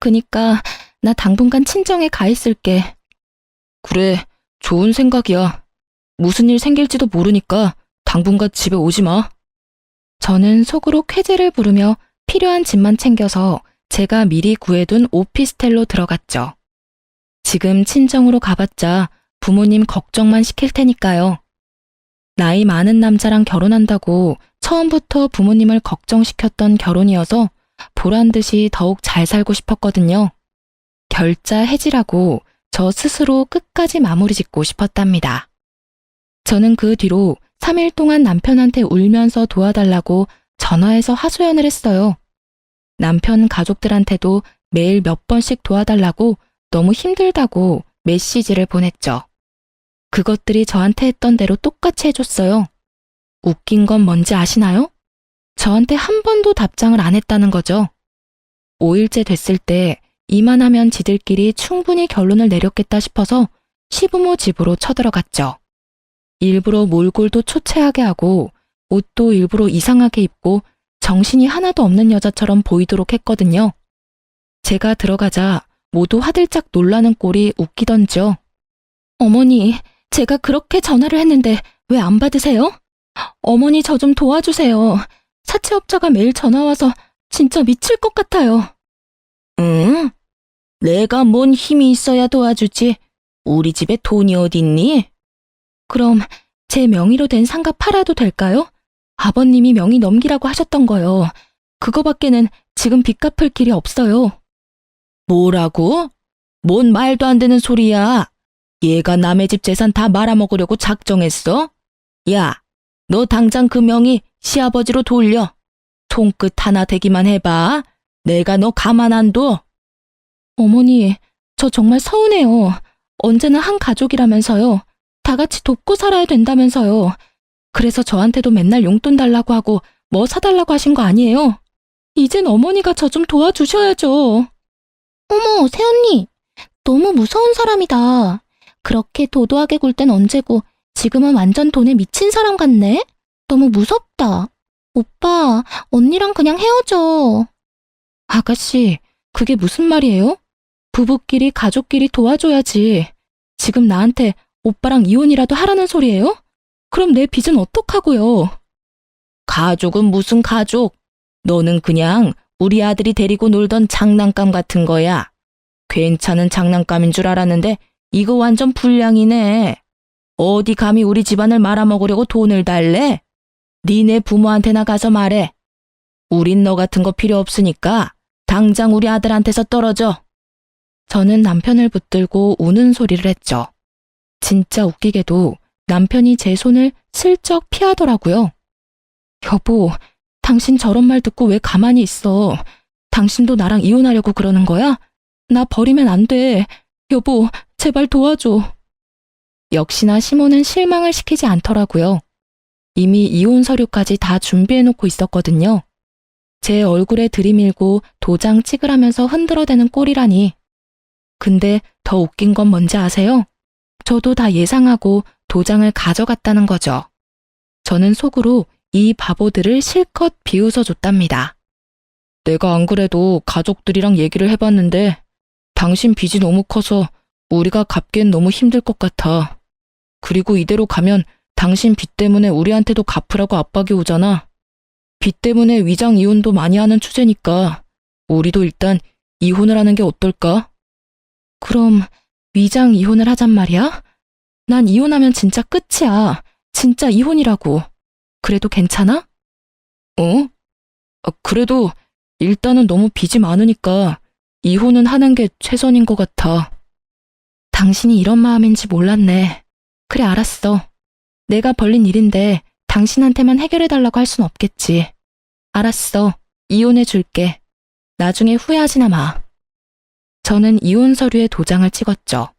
그니까 나 당분간 친정에 가 있을게. 그래, 좋은 생각이야. 무슨 일 생길지도 모르니까 당분간 집에 오지 마. 저는 속으로 쾌재를 부르며 필요한 짐만 챙겨서 제가 미리 구해둔 오피스텔로 들어갔죠. 지금 친정으로 가봤자 부모님 걱정만 시킬 테니까요. 나이 많은 남자랑 결혼한다고 처음부터 부모님을 걱정시켰던 결혼이어서 보란듯이 더욱 잘 살고 싶었거든요. 결자 해지라고 저 스스로 끝까지 마무리 짓고 싶었답니다. 저는 그 뒤로 3일 동안 남편한테 울면서 도와달라고 전화해서 하소연을 했어요. 남편 가족들한테도 매일 몇 번씩 도와달라고 너무 힘들다고 메시지를 보냈죠. 그것들이 저한테 했던 대로 똑같이 해줬어요. 웃긴 건 뭔지 아시나요? 저한테 한 번도 답장을 안 했다는 거죠. 5일째 됐을 때 이만하면 지들끼리 충분히 결론을 내렸겠다 싶어서 시부모 집으로 쳐들어갔죠. 일부러 몰골도 초췌하게 하고 옷도 일부러 이상하게 입고 정신이 하나도 없는 여자처럼 보이도록 했거든요. 제가 들어가자 모두 화들짝 놀라는 꼴이 웃기던지요. 어머니, 제가 그렇게 전화를 했는데 왜 안 받으세요? 어머니 저 좀 도와주세요. 사채업자가 매일 전화와서 진짜 미칠 것 같아요. 응? 내가 뭔 힘이 있어야 도와주지. 우리 집에 돈이 어딨니? 그럼 제 명의로 된 상가 팔아도 될까요? 아버님이 명의 넘기라고 하셨던 거요. 그거밖에는 지금 빚 갚을 길이 없어요. 뭐라고? 뭔 말도 안 되는 소리야. 얘가 남의 집 재산 다 말아먹으려고 작정했어? 야, 너 당장 그 명의 시아버지로 돌려. 손끝 하나 대기만 해봐. 내가 너 가만 안 둬. 어머니, 저 정말 서운해요. 언제나 한 가족이라면서요. 다 같이 돕고 살아야 된다면서요. 그래서 저한테도 맨날 용돈 달라고 하고 뭐 사달라고 하신 거 아니에요? 이젠 어머니가 저 좀 도와주셔야죠. 어머, 새언니. 너무 무서운 사람이다. 그렇게 도도하게 굴 땐 언제고 지금은 완전 돈에 미친 사람 같네? 너무 무섭다. 오빠, 언니랑 그냥 헤어져. 아가씨, 그게 무슨 말이에요? 부부끼리 가족끼리 도와줘야지. 지금 나한테 오빠랑 이혼이라도 하라는 소리예요? 그럼 내 빚은 어떡하고요? 가족은 무슨 가족? 너는 그냥 우리 아들이 데리고 놀던 장난감 같은 거야. 괜찮은 장난감인 줄 알았는데 이거 완전 불량이네. 어디 감히 우리 집안을 말아먹으려고 돈을 달래? 니네 부모한테나 가서 말해. 우린 너 같은 거 필요 없으니까 당장 우리 아들한테서 떨어져. 저는 남편을 붙들고 우는 소리를 했죠. 진짜 웃기게도 남편이 제 손을 슬쩍 피하더라고요. 여보, 당신 저런 말 듣고 왜 가만히 있어? 당신도 나랑 이혼하려고 그러는 거야? 나 버리면 안 돼. 여보, 제발 도와줘. 역시나 시모는 실망을 시키지 않더라고요. 이미 이혼 서류까지 다 준비해놓고 있었거든요. 제 얼굴에 들이밀고 도장 찍으라면서 흔들어대는 꼴이라니. 근데 더 웃긴 건 뭔지 아세요? 저도 다 예상하고 도장을 가져갔다는 거죠. 저는 속으로 이 바보들을 실컷 비웃어줬답니다. 내가 안 그래도 가족들이랑 얘기를 해봤는데 당신 빚이 너무 커서 우리가 갚기엔 너무 힘들 것 같아. 그리고 이대로 가면 당신 빚 때문에 우리한테도 갚으라고 압박이 오잖아. 빚 때문에 위장 이혼도 많이 하는 추세니까 우리도 일단 이혼을 하는 게 어떨까? 그럼 위장 이혼을 하잔 말이야? 난 이혼하면 진짜 끝이야. 진짜 이혼이라고. 그래도 괜찮아? 어? 그래도 일단은 너무 빚이 많으니까 이혼은 하는 게 최선인 것 같아. 당신이 이런 마음인지 몰랐네. 그래, 알았어. 내가 벌린 일인데 당신한테만 해결해달라고 할 순 없겠지. 알았어. 이혼해줄게. 나중에 후회하지나 마. 저는 이혼 서류에 도장을 찍었죠.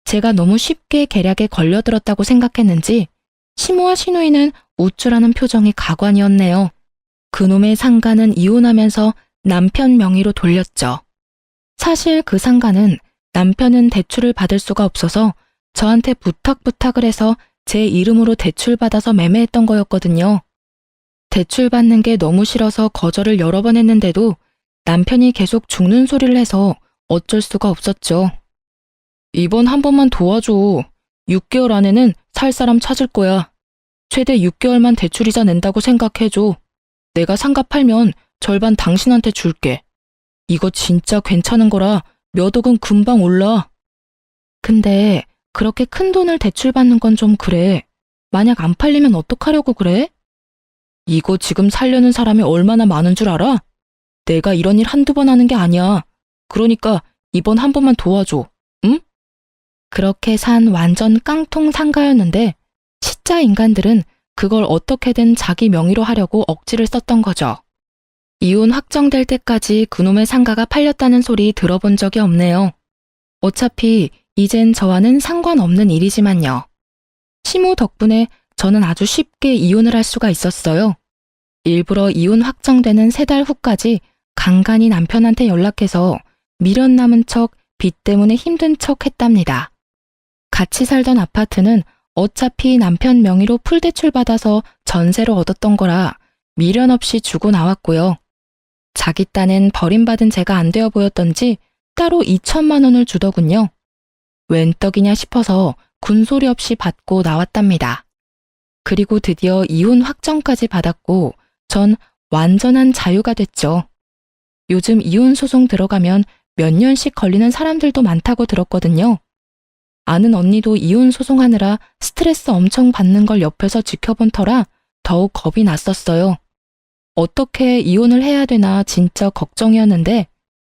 제가 너무 쉽게 계략에 걸려들었다고 생각했는지 시모와 시누이는 우쭐하는 표정이 가관이었네요. 그놈의 상가는 이혼하면서 남편 명의로 돌렸죠. 사실 그 상가는 남편은 대출을 받을 수가 없어서 저한테 부탁을 해서 제 이름으로 대출받아서 매매했던 거였거든요. 대출받는 게 너무 싫어서 거절을 여러 번 했는데도 남편이 계속 죽는 소리를 해서 어쩔 수가 없었죠. 이번 한 번만 도와줘. 6개월 안에는 살 사람 찾을 거야. 최대 6개월만 대출이자 낸다고 생각해줘. 내가 상가 팔면 절반 당신한테 줄게. 이거 진짜 괜찮은 거라 몇 억은 금방 올라. 근데 그렇게 큰 돈을 대출받는 건 좀 그래. 만약 안 팔리면 어떡하려고 그래? 이거 지금 살려는 사람이 얼마나 많은 줄 알아? 내가 이런 일 한두 번 하는 게 아니야. 그러니까 이번 한 번만 도와줘. 응? 그렇게 산 완전 깡통 상가였는데 시짜 인간들은 그걸 어떻게든 자기 명의로 하려고 억지를 썼던 거죠. 이혼 확정될 때까지 그놈의 상가가 팔렸다는 소리 들어본 적이 없네요. 어차피 이젠 저와는 상관없는 일이지만요. 시모 덕분에 저는 아주 쉽게 이혼을 할 수가 있었어요. 일부러 이혼 확정되는 3달 후까지 간간히 남편한테 연락해서 미련 남은 척 빚 때문에 힘든 척 했답니다. 같이 살던 아파트는 어차피 남편 명의로 풀대출 받아서 전세로 얻었던 거라 미련 없이 주고 나왔고요. 자기 딴엔 버림받은 제가 안 되어 보였던지 따로 2천만 원을 주더군요. 웬 떡이냐 싶어서 군소리 없이 받고 나왔답니다. 그리고 드디어 이혼 확정까지 받았고 전 완전한 자유가 됐죠. 요즘 이혼 소송 들어가면 몇 년씩 걸리는 사람들도 많다고 들었거든요. 아는 언니도 이혼 소송하느라 스트레스 엄청 받는 걸 옆에서 지켜본 터라 더욱 겁이 났었어요. 어떻게 이혼을 해야 되나 진짜 걱정이었는데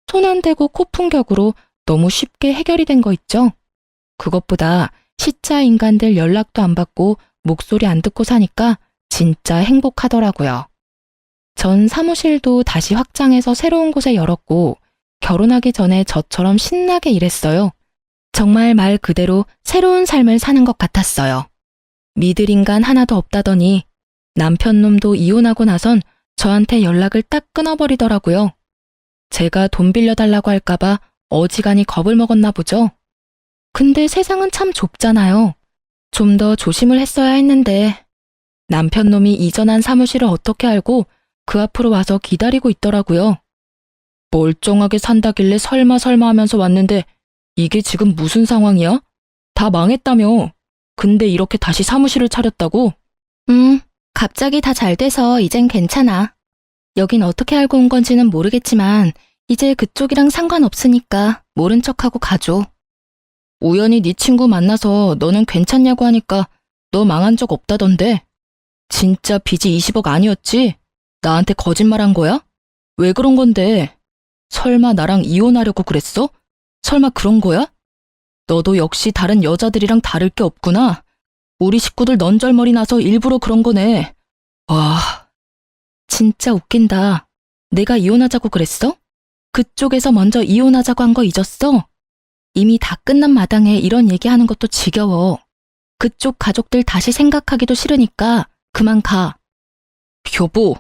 손 안 대고 코푼격으로 너무 쉽게 해결이 된 거 있죠? 그것보다 시짜 인간들 연락도 안 받고 목소리 안 듣고 사니까 진짜 행복하더라고요. 전 사무실도 다시 확장해서 새로운 곳에 열었고 결혼하기 전에 저처럼 신나게 일했어요. 정말 말 그대로 새로운 삶을 사는 것 같았어요. 믿을 인간 하나도 없다더니 남편 놈도 이혼하고 나선 저한테 연락을 딱 끊어버리더라고요. 제가 돈 빌려달라고 할까봐 어지간히 겁을 먹었나 보죠. 근데 세상은 참 좁잖아요. 좀 더 조심을 했어야 했는데 남편 놈이 이전한 사무실을 어떻게 알고 그 앞으로 와서 기다리고 있더라고요. 멀쩡하게 산다길래 설마 하면서 왔는데 이게 지금 무슨 상황이야? 다 망했다며. 근데 이렇게 다시 사무실을 차렸다고? 갑자기 다 잘 돼서 이젠 괜찮아. 여긴 어떻게 알고 온 건지는 모르겠지만 이제 그쪽이랑 상관없으니까 모른 척하고 가줘. 우연히 네 친구 만나서 너는 괜찮냐고 하니까 너 망한 적 없다던데. 진짜 빚이 20억 아니었지? 나한테 거짓말한 거야? 왜 그런 건데? 설마 나랑 이혼하려고 그랬어? 설마 그런 거야? 너도 역시 다른 여자들이랑 다를 게 없구나. 우리 식구들 넌절머리 나서 일부러 그런 거네. 와, 진짜 웃긴다. 내가 이혼하자고 그랬어? 그쪽에서 먼저 이혼하자고 한 거 잊었어? 이미 다 끝난 마당에 이런 얘기하는 것도 지겨워. 그쪽 가족들 다시 생각하기도 싫으니까 그만 가. 여보,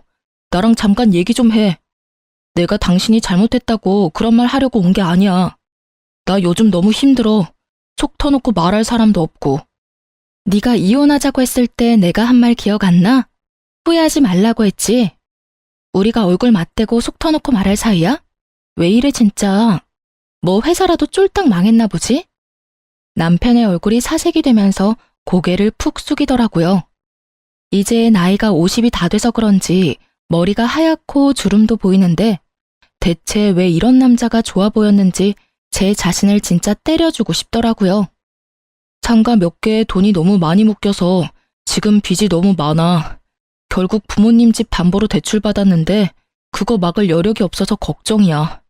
나랑 잠깐 얘기 좀 해. 내가 당신이 잘못했다고 그런 말 하려고 온 게 아니야. 나 요즘 너무 힘들어. 속 터놓고 말할 사람도 없고. 네가 이혼하자고 했을 때 내가 한 말 기억 안 나? 후회하지 말라고 했지. 우리가 얼굴 맞대고 속 터놓고 말할 사이야? 왜 이래 진짜. 뭐 회사라도 쫄딱 망했나 보지? 남편의 얼굴이 사색이 되면서 고개를 푹 숙이더라고요. 이제 나이가 50이 다 돼서 그런지 머리가 하얗고 주름도 보이는데 대체 왜 이런 남자가 좋아 보였는지 제 자신을 진짜 때려주고 싶더라고요. 상가 몇 개에 돈이 너무 많이 묶여서 지금 빚이 너무 많아. 결국 부모님 집 담보로 대출받았는데 그거 막을 여력이 없어서 걱정이야.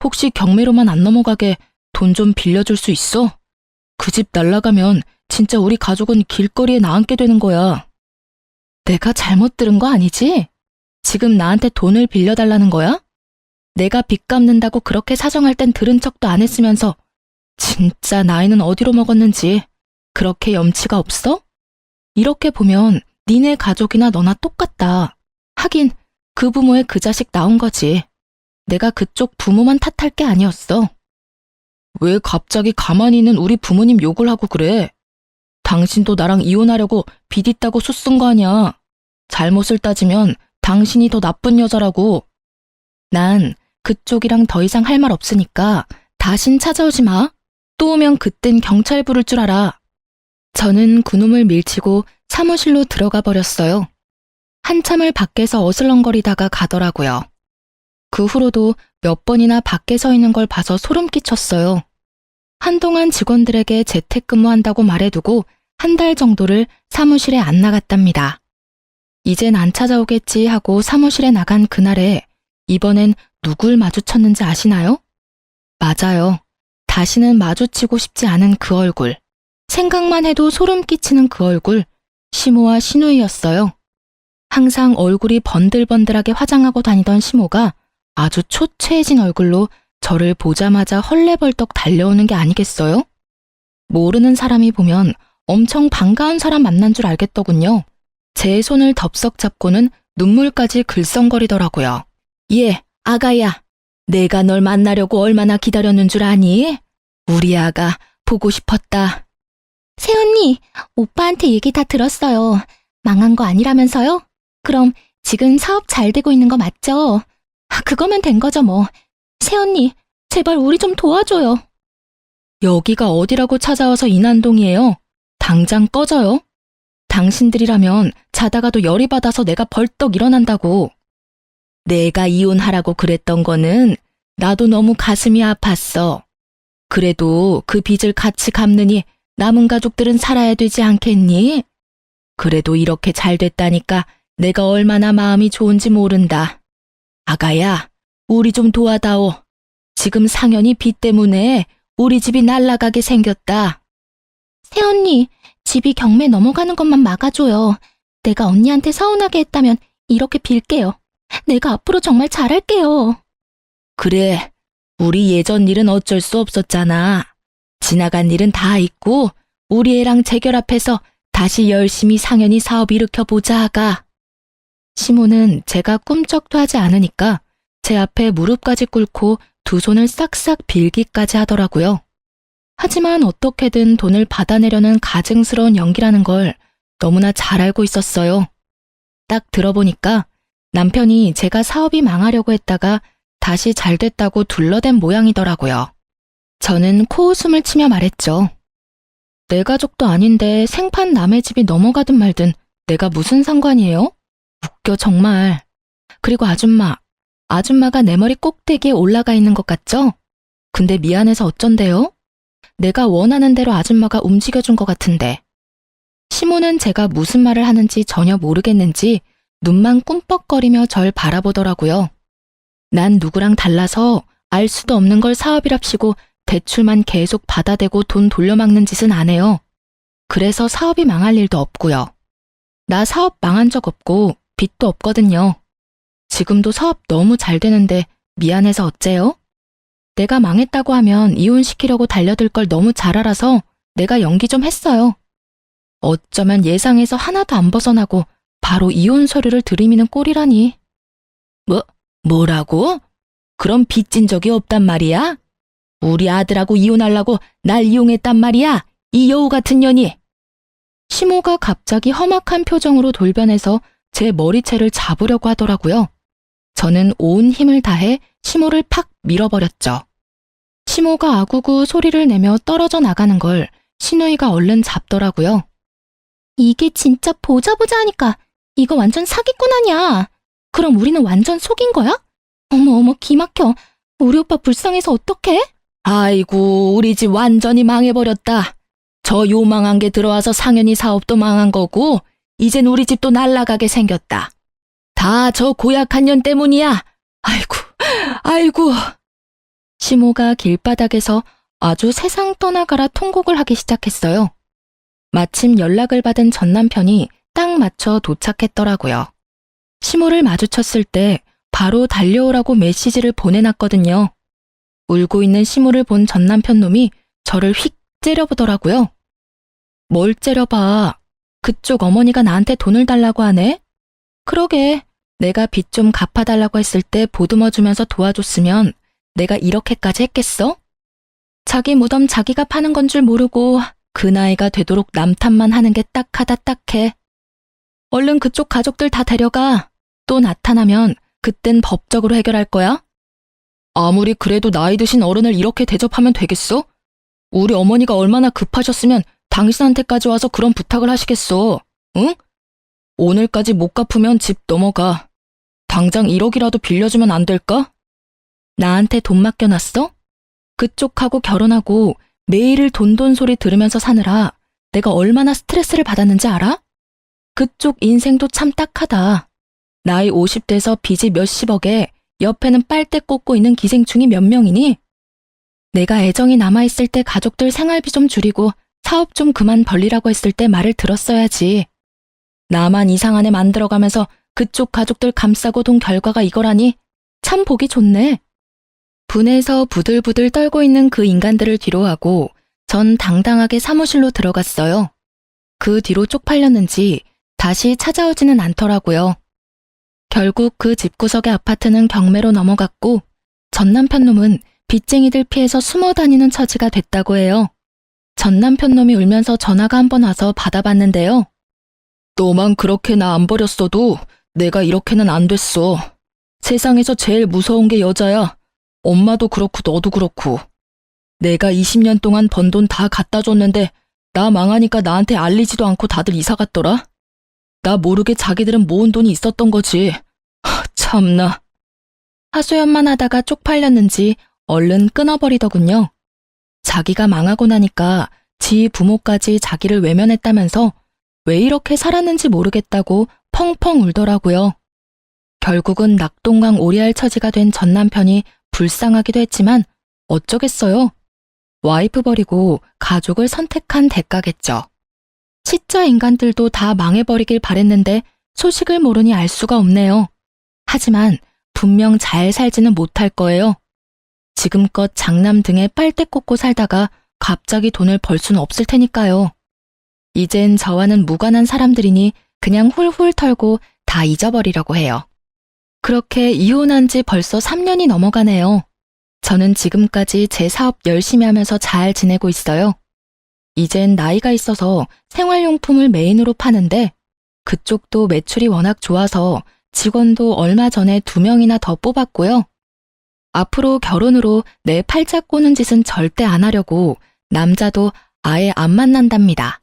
혹시 경매로만 안 넘어가게 돈 좀 빌려줄 수 있어? 그 집 날라가면 진짜 우리 가족은 길거리에 나앉게 되는 거야. 내가 잘못 들은 거 아니지? 지금 나한테 돈을 빌려달라는 거야? 내가 빚 갚는다고 그렇게 사정할 땐 들은 척도 안 했으면서 진짜 나이는 어디로 먹었는지 그렇게 염치가 없어? 이렇게 보면 니네 가족이나 너나 똑같다. 하긴 그 부모의 그 자식 나온 거지. 내가 그쪽 부모만 탓할 게 아니었어. 왜 갑자기 가만히 있는 우리 부모님 욕을 하고 그래? 당신도 나랑 이혼하려고 빚 있다고 수 쓴 거 아니야. 잘못을 따지면 당신이 더 나쁜 여자라고. 난 그쪽이랑 더 이상 할 말 없으니까 다신 찾아오지 마. 또 오면 그땐 경찰 부를 줄 알아. 저는 그놈을 밀치고 사무실로 들어가 버렸어요. 한참을 밖에서 어슬렁거리다가 가더라고요. 그 후로도 몇 번이나 밖에 서 있는 걸 봐서 소름 끼쳤어요. 한동안 직원들에게 재택근무한다고 말해두고 한 달 정도를 사무실에 안 나갔답니다. 이젠 안 찾아오겠지 하고 사무실에 나간 그날에 이번엔 누굴 마주쳤는지 아시나요? 맞아요. 다시는 마주치고 싶지 않은 그 얼굴. 생각만 해도 소름 끼치는 그 얼굴. 시모와 신우이였어요. 항상 얼굴이 번들번들하게 화장하고 다니던 시모가 아주 초췌해진 얼굴로 저를 보자마자 헐레벌떡 달려오는 게 아니겠어요? 모르는 사람이 보면 엄청 반가운 사람 만난 줄 알겠더군요. 제 손을 덥석 잡고는 눈물까지 글썽거리더라고요. 얘, 아가야, 내가 널 만나려고 얼마나 기다렸는 줄 아니? 우리 아가 보고 싶었다. 새언니, 오빠한테 얘기 다 들었어요. 망한 거 아니라면서요? 그럼 지금 사업 잘 되고 있는 거 맞죠? 그거면 된 거죠 뭐. 새언니, 제발 우리 좀 도와줘요. 여기가 어디라고 찾아와서 이난동이에요. 당장 꺼져요. 당신들이라면 자다가도 열이 받아서 내가 벌떡 일어난다고. 내가 이혼하라고 그랬던 거는 나도 너무 가슴이 아팠어. 그래도 그 빚을 같이 갚느니 남은 가족들은 살아야 되지 않겠니? 그래도 이렇게 잘 됐다니까 내가 얼마나 마음이 좋은지 모른다. 아가야, 우리 좀 도와다오. 지금 상현이 빚 때문에 우리 집이 날아가게 생겼다. 새언니, 집이 경매 넘어가는 것만 막아줘요. 내가 언니한테 서운하게 했다면 이렇게 빌게요. 내가 앞으로 정말 잘할게요. 그래, 우리 예전 일은 어쩔 수 없었잖아. 지나간 일은 다 잊고 우리 애랑 재결합해서 다시 열심히 상현이 사업 일으켜보자 아가. 시모는 제가 꿈쩍도 하지 않으니까 제 앞에 무릎까지 꿇고 두 손을 싹싹 빌기까지 하더라고요. 하지만 어떻게든 돈을 받아내려는 가증스러운 연기라는 걸 너무나 잘 알고 있었어요. 딱 들어보니까 남편이 제가 사업이 망하려고 했다가 다시 잘 됐다고 둘러댄 모양이더라고요. 저는 코웃음을 치며 말했죠. 내 가족도 아닌데 생판 남의 집이 넘어가든 말든 내가 무슨 상관이에요? 웃겨 정말. 그리고 아줌마가 내 머리 꼭대기에 올라가 있는 것 같죠? 근데 미안해서 어쩐대요? 내가 원하는 대로 아줌마가 움직여준 것 같은데. 시모는 제가 무슨 말을 하는지 전혀 모르겠는지 눈만 꿈뻑거리며 절 바라보더라고요. 난 누구랑 달라서 알 수도 없는 걸 사업이랍시고 대출만 계속 받아대고 돈 돌려막는 짓은 안 해요. 그래서 사업이 망할 일도 없고요. 나 사업 망한 적 없고 빚도 없거든요. 지금도 사업 너무 잘 되는데 미안해서 어째요? 내가 망했다고 하면 이혼시키려고 달려들 걸 너무 잘 알아서 내가 연기 좀 했어요. 어쩌면 예상에서 하나도 안 벗어나고 바로 이혼 서류를 들이미는 꼴이라니. 뭐라고? 그럼 빚진 적이 없단 말이야? 우리 아들하고 이혼하려고 날 이용했단 말이야? 이 여우 같은 년이. 시모가 갑자기 험악한 표정으로 돌변해서 제 머리채를 잡으려고 하더라고요. 저는 온 힘을 다해 시모를 팍 밀어버렸죠. 시모가 아구구 소리를 내며 떨어져 나가는 걸 시누이가 얼른 잡더라고요. 이게 진짜 보자 하니까 이거 완전 사기꾼 아니야. 그럼 우리는 완전 속인 거야? 어머 기막혀. 우리 오빠 불쌍해서 어떡해? 아이고, 우리 집 완전히 망해버렸다. 저 요망한 게 들어와서 상현이 사업도 망한 거고 이젠 우리 집도 날아가게 생겼다. 다 저 고약한 년 때문이야. 아이고. 시모가 길바닥에서 아주 세상 떠나가라 통곡을 하기 시작했어요. 마침 연락을 받은 전 남편이 딱 맞춰 도착했더라고요. 시모를 마주쳤을 때 바로 달려오라고 메시지를 보내놨거든요. 울고 있는 시모를 본 전 남편 놈이 저를 휙 째려보더라고요. 뭘 째려봐. 그쪽 어머니가 나한테 돈을 달라고 하네? 그러게, 내가 빚 좀 갚아달라고 했을 때 보듬어주면서 도와줬으면 내가 이렇게까지 했겠어? 자기 무덤 자기가 파는 건 줄 모르고 그 나이가 되도록 남 탓만 하는 게 딱하다 딱해. 얼른 그쪽 가족들 다 데려가. 또 나타나면 그땐 법적으로 해결할 거야? 아무리 그래도 나이 드신 어른을 이렇게 대접하면 되겠어? 우리 어머니가 얼마나 급하셨으면 당신한테까지 와서 그런 부탁을 하시겠어. 응? 오늘까지 못 갚으면 집 넘어가. 당장 1억이라도 빌려주면 안 될까? 나한테 돈 맡겨놨어? 그쪽하고 결혼하고 매일 돈 소리 들으면서 사느라 내가 얼마나 스트레스를 받았는지 알아? 그쪽 인생도 참 딱하다. 나이 50대에서 빚이 몇십억에 옆에는 빨대 꽂고 있는 기생충이 몇 명이니? 내가 애정이 남아있을 때 가족들 생활비 좀 줄이고 사업 좀 그만 벌리라고 했을 때 말을 들었어야지. 나만 이상한 애 만들어가면서 그쪽 가족들 감싸고 돈 결과가 이거라니 참 보기 좋네. 분해서 부들부들 떨고 있는 그 인간들을 뒤로하고 전 당당하게 사무실로 들어갔어요. 그 뒤로 쪽팔렸는지 다시 찾아오지는 않더라고요. 결국 그 집구석의 아파트는 경매로 넘어갔고 전 남편 놈은 빚쟁이들 피해서 숨어 다니는 처지가 됐다고 해요. 전 남편 놈이 울면서 전화가 한 번 와서 받아봤는데요. 너만 그렇게 나 안 버렸어도 내가 이렇게는 안 됐어. 세상에서 제일 무서운 게 여자야. 엄마도 그렇고 너도 그렇고. 내가 20년 동안 번 돈 다 갖다 줬는데 나 망하니까 나한테 알리지도 않고 다들 이사 갔더라. 나 모르게 자기들은 모은 돈이 있었던 거지. 참나. 하소연만 하다가 쪽팔렸는지 얼른 끊어버리더군요. 자기가 망하고 나니까 지 부모까지 자기를 외면했다면서 왜 이렇게 살았는지 모르겠다고 펑펑 울더라고요. 결국은 낙동강 오리알 처지가 된 전 남편이 불쌍하기도 했지만 어쩌겠어요. 와이프 버리고 가족을 선택한 대가겠죠. 시자 인간들도 다 망해버리길 바랬는데 소식을 모르니 알 수가 없네요. 하지만 분명 잘 살지는 못할 거예요. 지금껏 장남 등에 빨대 꽂고 살다가 갑자기 돈을 벌 수는 없을 테니까요. 이젠 저와는 무관한 사람들이니 그냥 훌훌 털고 다 잊어버리려고 해요. 그렇게 이혼한 지 벌써 3년이 넘어가네요. 저는 지금까지 제 사업 열심히 하면서 잘 지내고 있어요. 이젠 나이가 있어서 생활용품을 메인으로 파는데 그쪽도 매출이 워낙 좋아서 직원도 얼마 전에 2명이나 더 뽑았고요. 앞으로 결혼으로 내 팔자 꼬는 짓은 절대 안 하려고 남자도 아예 안 만난답니다.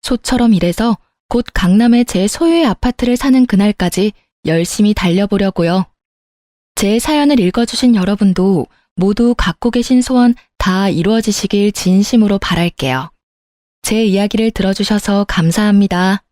소처럼 일해서 곧 강남에 제 소유의 아파트를 사는 그날까지 열심히 달려보려고요. 제 사연을 읽어주신 여러분도 모두 갖고 계신 소원 다 이루어지시길 진심으로 바랄게요. 제 이야기를 들어주셔서 감사합니다.